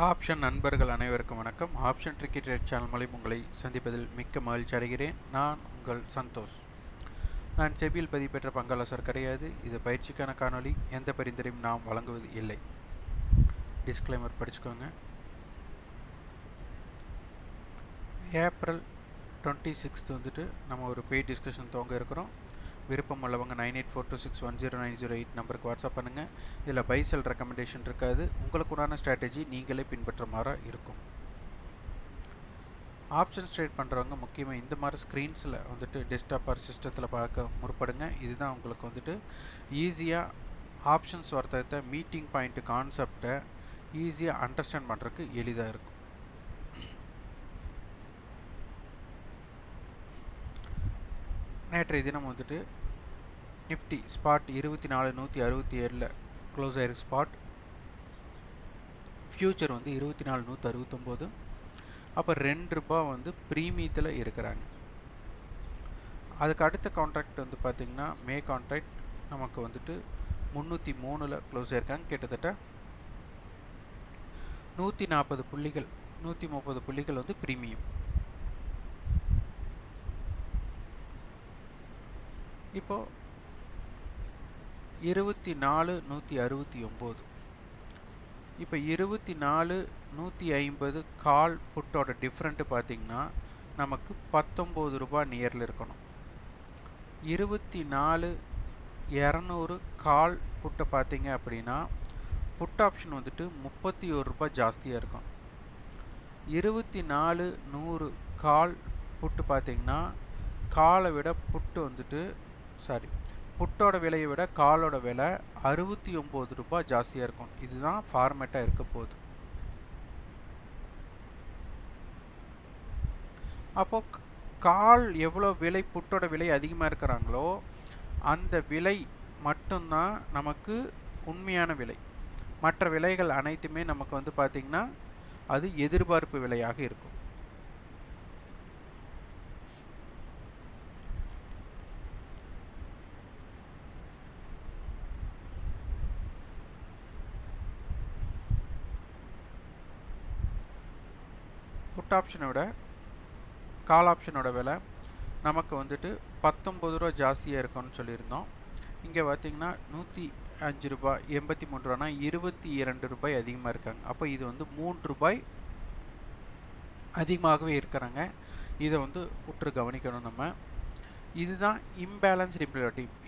Option நண்பர்கள் அனைவருக்கும் வணக்கம். ஆப்ஷன் ட்ரிக்கி ட்ரேட் சேனல் மூலம் உங்களை சந்திப்பதில் மிக்க மகிழ்ச்சி அடைகிறேன். நான் உங்கள் சந்தோஷ். நான் செபியில் பதிவு பெற்ற பங்காளர் கிடையாது. இது பயிற்சிக்கான காணொளி. எந்த பரிந்துரையும் நாம் வழங்குவது இல்லை. டிஸ்க்ளைமர் படிச்சுக்கோங்க. ஏப்ரல் 26 வந்துட்டு நம்ம ஒரு பெய்ட் டிஸ்கஷன் துவங்க இருக்கிறோம். விருப்பம் உள்ளவங்க 9842610908 நம்பருக்கு வாட்ஸ்அப் பண்ணுங்கள். இதில் பை செல் ரெக்கமெண்டேஷன் இருக்காது. உங்களுக்குடான ஸ்ட்ராட்டஜி நீங்களே பின்பற்றுமாறு இருக்கும். ஆப்ஷன்ஸ் ட்ரேட் பண்ணுறவங்க முக்கியமாக இந்த மாதிரி ஸ்க்ரீன்ஸில் வந்துட்டு டெஸ்க்டாப் ஆர் சிஸ்டத்தில் பார்க்க முற்படுங்க. இதுதான் உங்களுக்கு வந்துட்டு ஈஸியாக ஆப்ஷன்ஸ் வர்த்தகத்தை மீட்டிங் பாயிண்ட் கான்செப்டை ஈஸியாக அண்டர்ஸ்டாண்ட் பண்ணுறதுக்கு எளிதாக இருக்கும். நேற்றைய தினம் வந்துட்டு நிஃப்டி ஸ்பாட் 24167 க்ளோஸ் ஆயிருக்கு. ஸ்பாட் ஃப்யூச்சர் வந்து 24169. அப்போ ₹2 வந்து ப்ரீமியத்தில் இருக்கிறாங்க. அதுக்கு அடுத்த கான்ட்ராக்ட் வந்து பார்த்திங்கன்னா மே கான்ட்ராக்ட் நமக்கு வந்துட்டு 303 க்ளோஸ் ஆயிருக்காங்க. கிட்டத்தட்ட 140 புள்ளிகள் 130 புள்ளிகள் வந்து ப்ரீமியம். இப்போது 24169. இப்போ 24150 கால் புட்டோட டிஃப்ரெண்ட்டு பார்த்திங்கன்னா நமக்கு ₹19 நியரில் இருக்கணும். 24200 கால் புட்டை பார்த்திங்க அப்படின்னா புட் ஆப்ஷன் வந்துட்டு ₹31 ஜாஸ்தியாக இருக்கும். 24100 கால் புட்டு பார்த்திங்கன்னா காலை விட புட்டு வந்துட்டு புட்டோட விலையை விட காலோட விலை ₹69 ஜாஸ்தியாக இருக்கும். இதுதான் ஃபார்மேட்டாக இருக்க போகுது. அப்போது கால் எவ்வளோ விலை புட்டோட விலை அதிகமாக இருக்கிறாங்களோ அந்த விலை மட்டும்தான் நமக்கு உண்மையான விலை. மற்ற விலைகள் அனைத்துமே நமக்கு வந்து பார்த்திங்கன்னா அது எதிர்பார்ப்பு விலையாக இருக்கும். புட் ஆப்ஷனோட கால் ஆப்ஷனோட விலை நமக்கு வந்துட்டு ₹19 ஜாஸ்தியாக இருக்கும்னு சொல்லியிருந்தோம். இங்கே பார்த்திங்கன்னா ₹105 ₹83 ₹22 அதிகமாக இருக்காங்க. அப்போ இது வந்து ₹3 அதிகமாகவே இருக்கிறாங்க. இதை வந்து உற்று கவனிக்கணும் நம்ம. இதுதான் இம்பேலன்ஸ்டு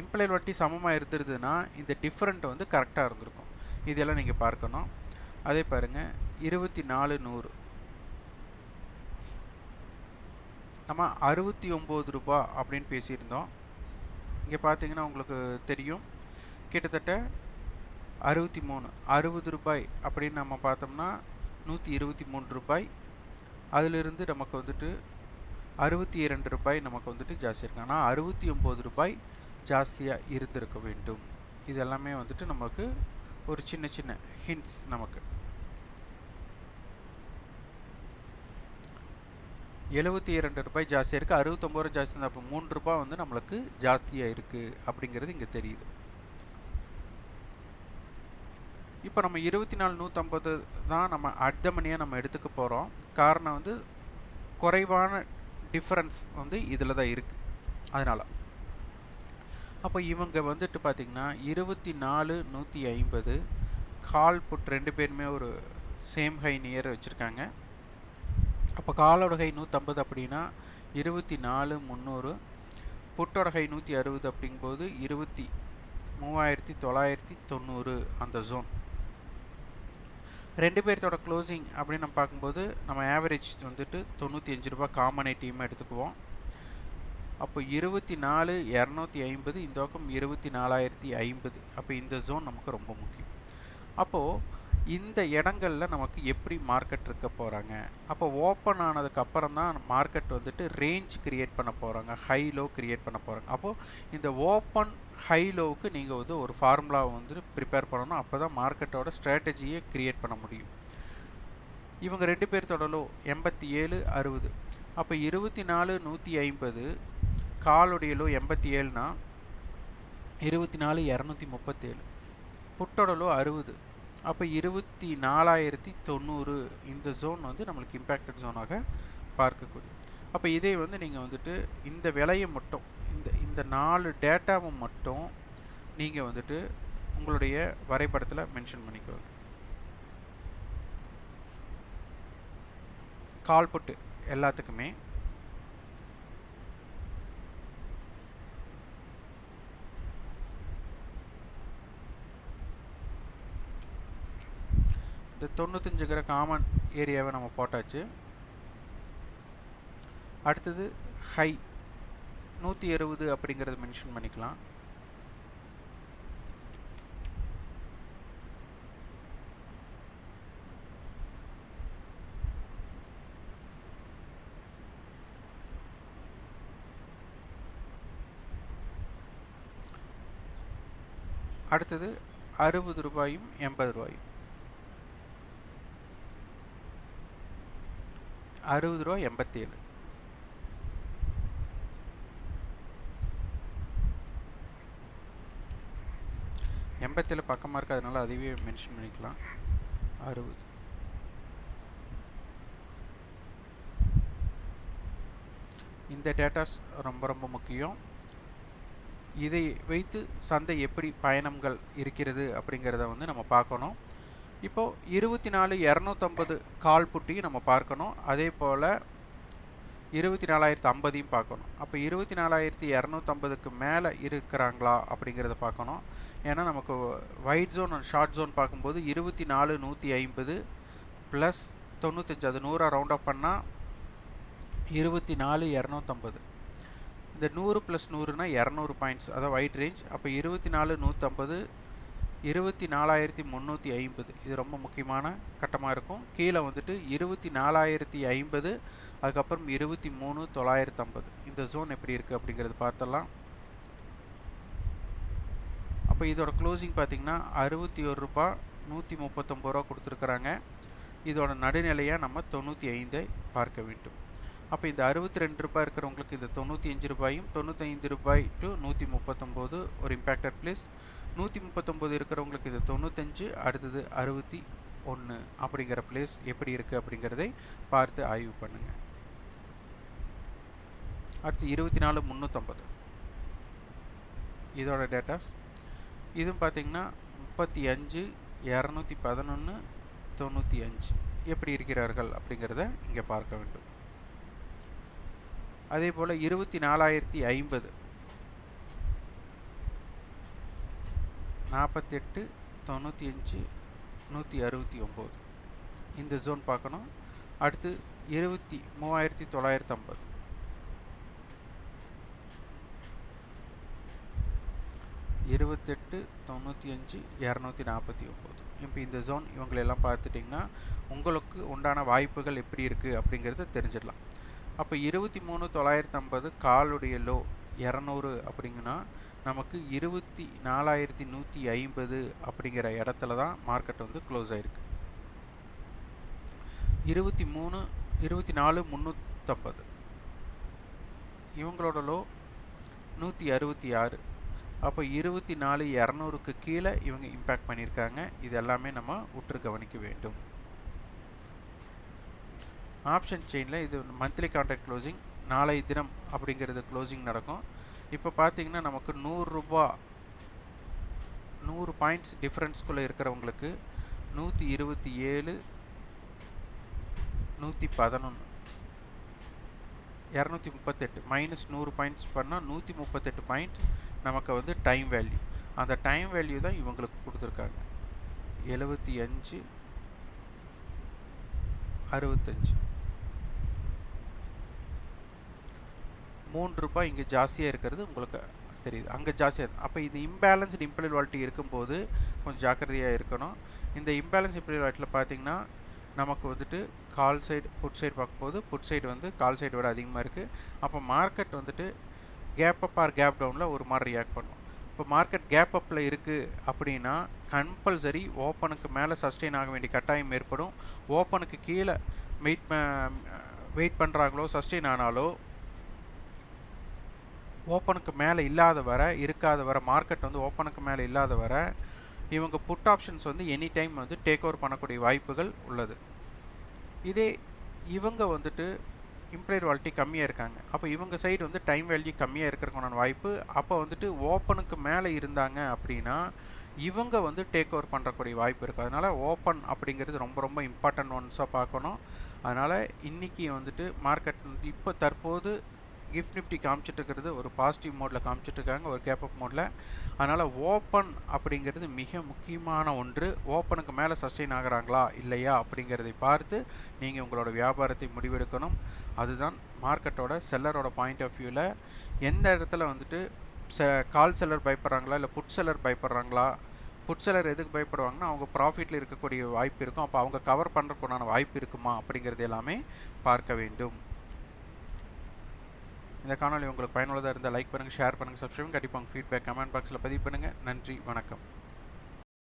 இம்ப்ளைட் வட்டி சமமாக இருந்துருதுன்னா இந்த டிஃப்ரெண்ட் வந்து கரெக்டாக இருந்திருக்கும். இதெல்லாம் நீங்கள் பார்க்கணும். அதே பாருங்கள் 24100 நம்ம ₹69 அப்படின்னு பேசியிருந்தோம். இங்கே பார்த்தீங்கன்னா உங்களுக்கு தெரியும் கிட்டத்தட்ட 63 ₹60 அப்படின்னு நம்ம பார்த்தோம்னா ₹123. அதிலிருந்து நமக்கு வந்துட்டு ₹62 நமக்கு வந்துட்டு ஜாஸ்தி இருக்கு. ஆனால் ₹69 ஜாஸ்தியாக இருந்திருக்க வேண்டும். இதெல்லாமே வந்துட்டு நமக்கு ஒரு சின்ன சின்ன ஹிண்ட்ஸ். நமக்கு ₹72 ஜாஸ்தியாக இருக்குது. ₹69 ஜாஸ்தி இருந்தால் அப்போ ₹3 வந்து நம்மளுக்கு ஜாஸ்தியாக இருக்குது அப்படிங்கிறது இங்கே தெரியுது. இப்போ நம்ம 24150 தான் நம்ம அட்தமனியாக நம்ம எடுத்துக்க போகிறோம். காரணம் வந்து குறைவான டிஃப்ரென்ஸ் வந்து இதில் தான் இருக்குது. அதனால் அப்போ இவங்க வந்துட்டு பார்த்திங்கன்னா 24150 கால் புட் 2 பேருமே ஒரு சேம் ஹை நியர் வச்சுருக்காங்க. அப்போ காலோட ஹை 150 அப்படின்னா 24300, புட்டோட ஹை 160 அப்படிங்கும்போது 23990 அந்த ஜோன். 2 பேர்த்தோட க்ளோசிங் அப்படின்னு நம்ம பார்க்கும்போது நம்ம ஆவரேஜ் வந்துட்டு ₹95 காமன் ஐட்டியமாக எடுத்துக்குவோம். அப்போ 24250 இந்த பக்கம் 24050. அப்போ இந்த ஜோன் நமக்கு ரொம்ப முக்கியம். அப்போது இந்த இடங்களில் நமக்கு எப்படி மார்க்கெட் இருக்க போகிறாங்க. அப்போ ஓப்பன் ஆனதுக்கு அப்புறம் தான் மார்க்கெட் வந்துட்டு ரேஞ்ச் க்ரியேட் பண்ண போகிறாங்க, ஹை லோ க்ரியேட் பண்ண போகிறாங்க. அப்போது இந்த ஓப்பன் ஹை லோவுக்கு நீங்கள் வந்து ஒரு ஃபார்முலாவை வந்து ப்ரிப்பேர் பண்ணணும். அப்போ தான் மார்க்கெட்டோட ஸ்ட்ராட்டஜியை க்ரியேட் பண்ண முடியும். இவங்க 2 பேர்த்தோட லோ 8760. அப்போ 24150 காலுடைய லோ 87னா 24237. புட்டோட லோ 60. அப்போ 24,090 இந்த ஜோன் வந்து நம்மளுக்கு இம்பேக்டட் ஜோனாக பார்க்கக்கூடிய. அப்போ இதே வந்து நீங்கள் வந்துட்டு இந்த விலையை மட்டும் இந்த 4 டேட்டாவை மட்டும் நீங்கள் வந்துட்டு உங்களுடைய வரைபடத்தில் மென்ஷன் பண்ணிக்கோங்க. கால் புட்டு எல்லாத்துக்குமே இந்த 95 காமன் ஏரியாவை நம்ம போட்டாச்சு. அடுத்தது ஹை 160 அப்படிங்கிறத மென்ஷன் பண்ணிக்கலாம். அடுத்தது 60 ரூபாயும் 80 ரூபாயும். 60 ரூபா 87. எண்பத்தில் பக்கமாக இருக்குது, அதனால அதுவே மென்ஷன் பண்ணிக்கலாம். 60. இந்த டேட்டாஸ் ரொம்ப ரொம்ப முக்கியம். இதை வைத்து சந்தை எப்படி பயணங்கள் இருக்கிறது அப்படிங்கிறத வந்து நம்ம பார்க்கணும். இப்போது 24,250 கால் புட்டியும் நம்ம பார்க்கணும். அதே போல் 24,050 பார்க்கணும். அப்போ 24,250க்கு மேலே இருக்கிறாங்களா அப்படிங்கிறத பார்க்கணும். ஏன்னா நமக்கு wide zone and short zone பார்க்கும்போது 24,150 ப்ளஸ் 95, அது 100 ரவுண்ட் அப் பண்ணால் 24,250. இந்த 100 + 100னா 200 பாயிண்ட்ஸ், அதான் வைட் ரேஞ்ச். அப்போ 24,150, 24,350 இது ரொம்ப முக்கியமான கட்டமாக இருக்கும். கீழே வந்துட்டு 24,050, அதுக்கப்புறம் 23,950. இந்த ஜோன் எப்படி இருக்குது அப்படிங்கிறது பார்த்தலாம். அப்போ இதோட க்ளோசிங் பார்த்திங்கன்னா 61 ரூபா 139 ரூபா கொடுத்துருக்குறாங்க. இதோட நடுநிலையாக நம்ம 95 பார்க்க வேண்டும். அப்போ இந்த 62 ரூபாய் இருக்கிறவங்களுக்கு இந்த 95 ரூபாயும், 95 ரூபாய் டு 139 ஒரு இம்பேக்டட் பிளேஸ். 139 இருக்கிறவங்களுக்கு இது 95, அடுத்தது 61 அப்படிங்கிற பிளேஸ் எப்படி இருக்குது அப்படிங்கிறதை பார்த்து ஆய்வு பண்ணுங்கள். அடுத்து 24,350 இதோட டேட்டாஸ். இதுவும் பார்த்திங்கன்னா 35, 211, 95 எப்படி இருக்கிறார்கள் அப்படிங்கிறத இங்கே பார்க்க வேண்டும். அதே போல் 24,050, 48, 95, 169 இந்த ஜோன் பார்க்கணும். அடுத்து 23,950, 28, 95, 249. இப்போ இந்த ஜோன் இவங்களெல்லாம் பார்த்துட்டிங்கன்னா உங்களுக்கு உண்டான வாய்ப்புகள் எப்படி இருக்குது அப்படிங்கிறத தெரிஞ்சிடலாம். அப்போ 23,950 காலுடைய லோ 200 அப்படிங்கன்னா நமக்கு 24,150 அப்படிங்கிற இடத்துல தான் மார்க்கெட் வந்து க்ளோஸ் ஆகிருக்கு. 24,350 இவங்களோட லோ 166. அப்போ 24,200க்கு கீழே இவங்க இம்பேக்ட் பண்ணியிருக்காங்க. இது எல்லாமே நம்ம உற்று கவனிக்க வேண்டும். ஆப்ஷன் செயினில் இது மந்த்லி கான்ட்ராக்ட் க்ளோசிங், நாளை தினம் அப்படிங்கிறது க்ளோசிங் நடக்கும். இப்போ பார்த்தீங்கன்னா நமக்கு 100 ரூபா 100 பாயிண்ட்ஸ் டிஃப்ரென்ஸ்குள்ளே இருக்கிறவங்களுக்கு 127, 111, 238 மைனஸ் 100 பாயிண்ட்ஸ் பண்ணால் 138 பாயிண்ட் நமக்கு வந்து டைம் வேல்யூ. அந்த டைம் வேல்யூ தான் இவங்களுக்கு கொடுத்துருக்காங்க. 75, 65, 3 ரூபாய் இங்கே ஜாஸ்தியாக இருக்கிறது உங்களுக்கு தெரியுது, அங்கே ஜாஸ்தியாக. அப்போ இந்த இம்பேலன்ஸ்டு இம்பீரியல் வாலிட்டி இருக்கும்போது கொஞ்சம் ஜாக்கிரதையாக இருக்கணும். இந்த இம்பேலன்ஸ் இம்பீரியல் வாலிட்டியில் பார்த்திங்கன்னா நமக்கு வந்துட்டு கால் சைடு புட் சைடு பார்க்கும்போது புட் சைடு வந்து கால் சைடு விட அதிகமாக இருக்குது. அப்போ மார்க்கெட் வந்துட்டு கேப் அப் ஆர் கேப் டவுனில் ஒரு மாதிரி ரியாக்ட் பண்ணும். இப்போ மார்க்கெட் கேப் அப்பில் இருக்குது அப்படின்னா கம்பல்சரி ஓப்பனுக்கு மேலே சஸ்டெயின் ஆக வேண்டிய கட்டாயம் ஏற்படும். ஓப்பனுக்கு கீழே வெயிட் பண்ணுறாங்களோ சஸ்டெயின் ஆனாலோ ஓப்பனுக்கு மேலே இல்லாத வர இருக்காத வர மார்க்கெட் வந்து ஓப்பனுக்கு மேலே இல்லாத வர இவங்க புட் ஆப்ஷன்ஸ் வந்து எனி டைம் வந்து டேக் ஓவர் பண்ணக்கூடிய வாய்ப்புகள் உள்ளது. இதே இவங்க வந்துட்டு இம்ப்ளைட் வாலிட்டி கம்மியாக இருக்காங்க, அப்போ இவங்க சைடு வந்து டைம் வேல்யூ கம்மியாக இருக்கிறதுக்கான வாய்ப்பு. அப்போ வந்துட்டு ஓப்பனுக்கு மேலே இருந்தாங்க அப்படின்னா இவங்க வந்து டேக் ஓவர் பண்ணுறக்கூடிய வாய்ப்பு இருக்குது. அதனால் ஓப்பன் அப்படிங்கிறது ரொம்ப ரொம்ப இம்பார்ட்டன்ட் ஒன்ஸாக பார்க்கணும். அதனால் இன்றைக்கி வந்துட்டு மார்க்கெட் இப்போ தற்போது கிஃப்ட் நிஃப்டி காமிச்சிட்டு இருக்கிறது ஒரு பாசிட்டிவ் மோடில் காமிச்சிட்ருக்காங்க, ஒரு கேப் அப் மோடில். அதனால் ஓப்பன் அப்படிங்கிறது மிக முக்கியமான ஒன்று. ஓப்பனுக்கு மேலே சஸ்டெயின் ஆகிறாங்களா இல்லையா அப்படிங்கிறதை பார்த்து நீங்கள் உங்களோட வியாபாரத்தை முடிவெடுக்கணும். அதுதான் மார்க்கெட்டோட செல்லரோட பாயிண்ட் ஆஃப் வியூவில். எந்த இடத்துல வந்துட்டு கால் செல்லர் பயப்படுறாங்களா இல்லை புட் செல்லர் பயப்படுறாங்களா? புட் செல்லர் எதுக்கு பயப்படுவாங்கன்னா அவங்க ப்ராஃபிட்டில் இருக்கக்கூடிய வாய்ப்பு இருக்கும், அப்போ அவங்க கவர் பண்ணுறதுக்குண்டான வாய்ப்பு இருக்குமா அப்படிங்கிறது எல்லாமே பார்க்க வேண்டும். இந்த காணொலி உங்களுக்கு பயனுள்ளதாக இருந்தால் லைக் பண்ணுங்கள், ஷேர் பண்ணுங்கள், சப்ஸ்கிரைப். கண்டிப்பாக உங்கள் ஃபீட்பேக் கமெண்ட் பாக்ஸில் பதிவு பண்ணுங்கள். நன்றி, வணக்கம்.